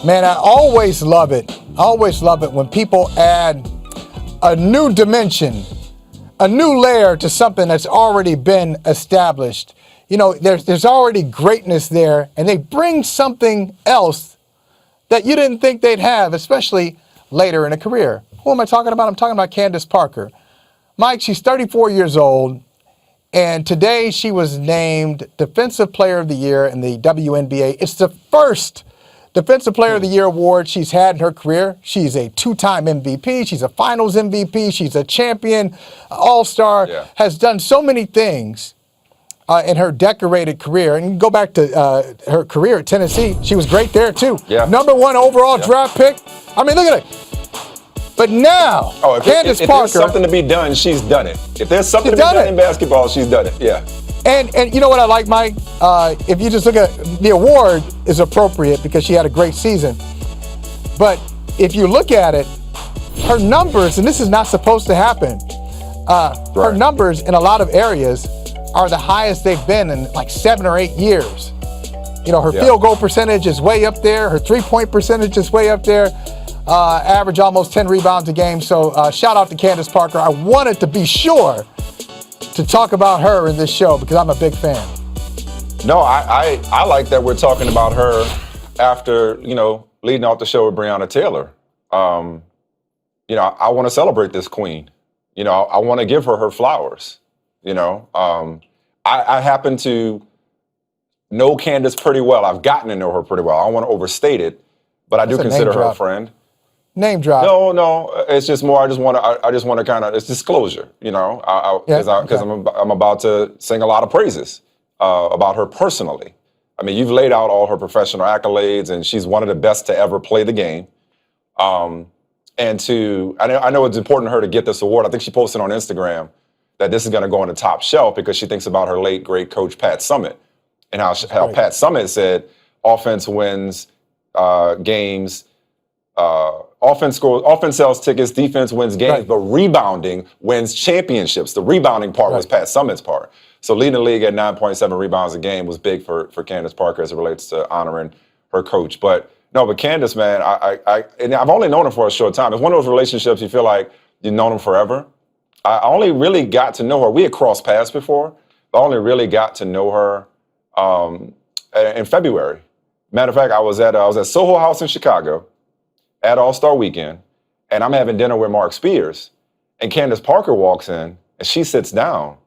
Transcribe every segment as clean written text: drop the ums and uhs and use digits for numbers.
Man, I always love it. I always love it when people add a new dimension, a new layer to something that's already been established. You know, there's already greatness there, and they bring something else that you didn't think they'd have, especially later in a career. Who am I talking about? I'm talking about Candace Parker. Mike, she's 34 years old, and today she was named Defensive Player of the Year in the WNBA. It's the first Defensive Player of the Year award she's had in her career. She's a two-time MVP. She's a finals MVP. She's a champion, all-star, has done so many things in her decorated career. And go back to her career at Tennessee. She was great there, too. Yeah. #1 overall draft pick. I mean, look at it. But now, Candace Parker. If there's something to be done, she's done it. If there's something to be done in basketball, she's done it. Yeah. And you know what I like, Mike? If you just look at the award is appropriate because she had a great season. But if you look at it, her numbers, and this is not supposed to happen, her numbers in a lot of areas are the highest they've been in like 7 or 8 years. You know, her field goal percentage is way up there. Her three-point percentage is way up there. Average almost 10 rebounds a game. So shout out to Candace Parker. I wanted to be sure to talk about her in this show because I'm a big fan. No, I like that we're talking about her after, you know, leading off the show with Breonna Taylor. You know, I want to celebrate this queen. You know, I want to give her flowers. You know, I happen to know Candace pretty well. I've gotten to know her pretty well. I don't want to overstate it, but I do consider her a friend. Name drop. No, it's just more. I just want to kind of, it's disclosure, you know, because I'm about to sing a lot of praises about her personally. I mean, you've laid out all her professional accolades, and she's one of the best to ever play the game. And I know it's important to her to get this award. I think she posted on Instagram that this is going to go on the top shelf because she thinks about her late great coach Pat Summitt and how Pat Summitt said, offense wins games. Offense sells tickets, defense wins games, but rebounding wins championships. The rebounding part was Pat Summitt's part. So leading the league at 9.7 rebounds a game was big for Candace Parker as it relates to honoring her coach. But Candace, man, and I've only known her for a short time. It's one of those relationships you feel like you've known them forever. I only really got to know her. We had crossed paths before, but I only really got to know her in February. Matter of fact, I was at Soho House in Chicago at All-Star Weekend, and I'm having dinner with Mark Spears, and Candace Parker walks in, and she sits down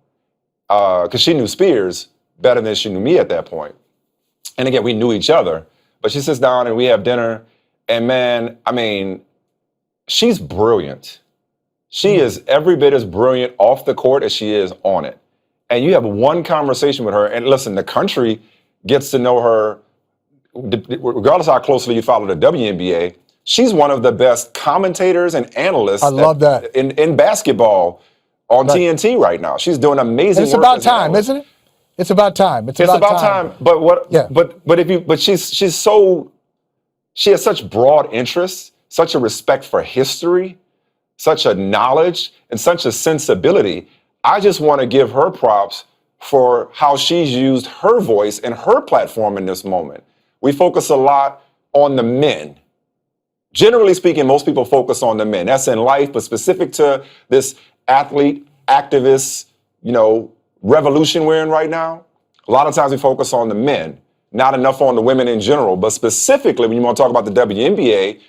because she knew Spears better than she knew me at that point. And again, we knew each other, but she sits down and we have dinner, and man, I mean, she's brilliant. She is every bit as brilliant off the court as she is on it. And you have one conversation with her, and listen, the country gets to know her, regardless of how closely you follow the WNBA. She's one of the best commentators and analysts in basketball on TNT right now. She's doing amazing work. It's about time, isn't it? It's about time. It's about time. But she has such broad interests, such a respect for history, such a knowledge, and such a sensibility. I just want to give her props for how she's used her voice and her platform in this moment. We focus a lot on the men. Generally speaking, most people focus on the men. That's in life, but specific to this athlete, activist, revolution we're in right now, a lot of times we focus on the men, not enough on the women in general. But specifically, when you want to talk about the WNBA,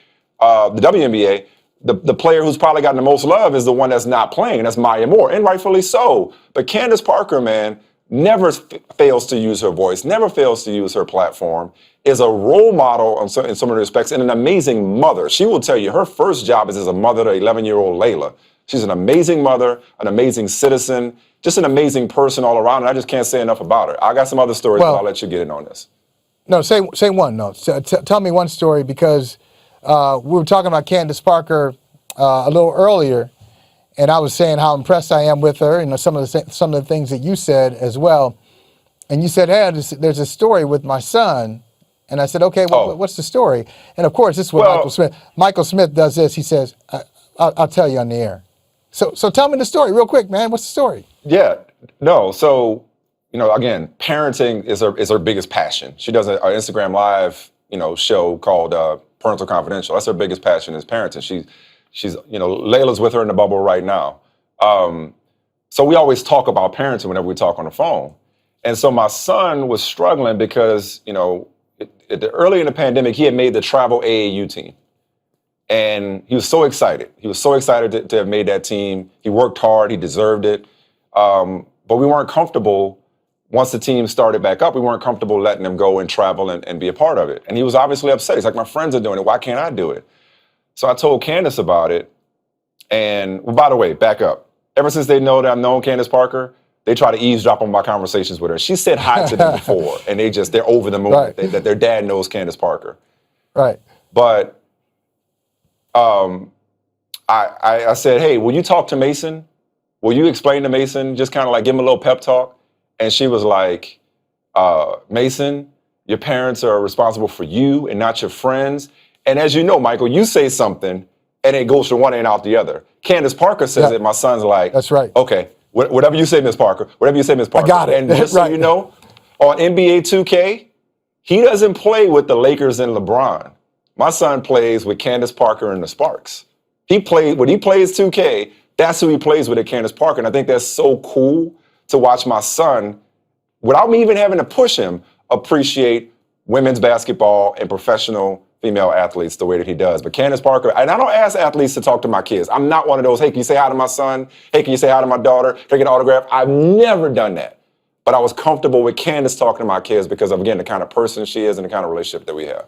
the player who's probably gotten the most love is the one that's not playing, and that's Maya Moore, and rightfully so. But Candace Parker, man, never fails to use her voice, never fails to use her platform, is a role model in some respects, and an amazing mother. She will tell you her first job is as a mother to 11-year-old Layla. She's an amazing mother, an amazing citizen, just an amazing person all around, and I just can't say enough about her. I got some other stories, but I'll let you get in on this. No, say one. No, tell me one story, because we were talking about Candace Parker a little earlier, and I was saying how impressed I am with her, some of the things that you said as well. And you said, hey, there's a story with my son. And I said, okay, well, what's the story? And of course, this is what Michael Smtih does this. He says, I'll tell you on the air. So tell me the story real quick, man. What's the story? Yeah, no. So, again, parenting is her biggest passion. She does an Instagram Live, show called parental confidential. That's her biggest passion is parenting. She's Layla's with her in the bubble right now. So we always talk about parenting whenever we talk on the phone. And so my son was struggling because, early in the pandemic, he had made the travel AAU team. And he was so excited. He was so excited to have made that team. He worked hard. He deserved it. But we weren't comfortable, once the team started back up, we weren't comfortable letting him go and travel and be a part of it. And he was obviously upset. He's like, my friends are doing it. Why can't I do it? So I told Candace about it. And by the way, back up. Ever since they know that I've known Candace Parker, they try to eavesdrop on my conversations with her. She said hi to them before, and they're over the moon that their dad knows Candace Parker. Right. But I said, hey, will you talk to Mason? Will you explain to Mason, just kind of like give him a little pep talk? And she was like, Mason, your parents are responsible for you and not your friends. And as you know, Michael, you say something and it goes from one end out the other. Candace Parker says it. My son's like, that's right. Okay, whatever you say, Miss Parker. Whatever you say, Miss Parker. I got it. And just so you know, on NBA 2K, he doesn't play with the Lakers and LeBron. My son plays with Candace Parker and the Sparks. When he plays 2K, that's who he plays with at Candace Parker. And I think that's so cool to watch my son, without me even having to push him, appreciate women's basketball and professional female athletes the way that he does. But Candace Parker, and I don't ask athletes to talk to my kids. I'm not one of those, hey, can you say hi to my son? Hey, can you say hi to my daughter? Can I get an autograph? I've never done that. But I was comfortable with Candace talking to my kids because of, again, the kind of person she is and the kind of relationship that we have.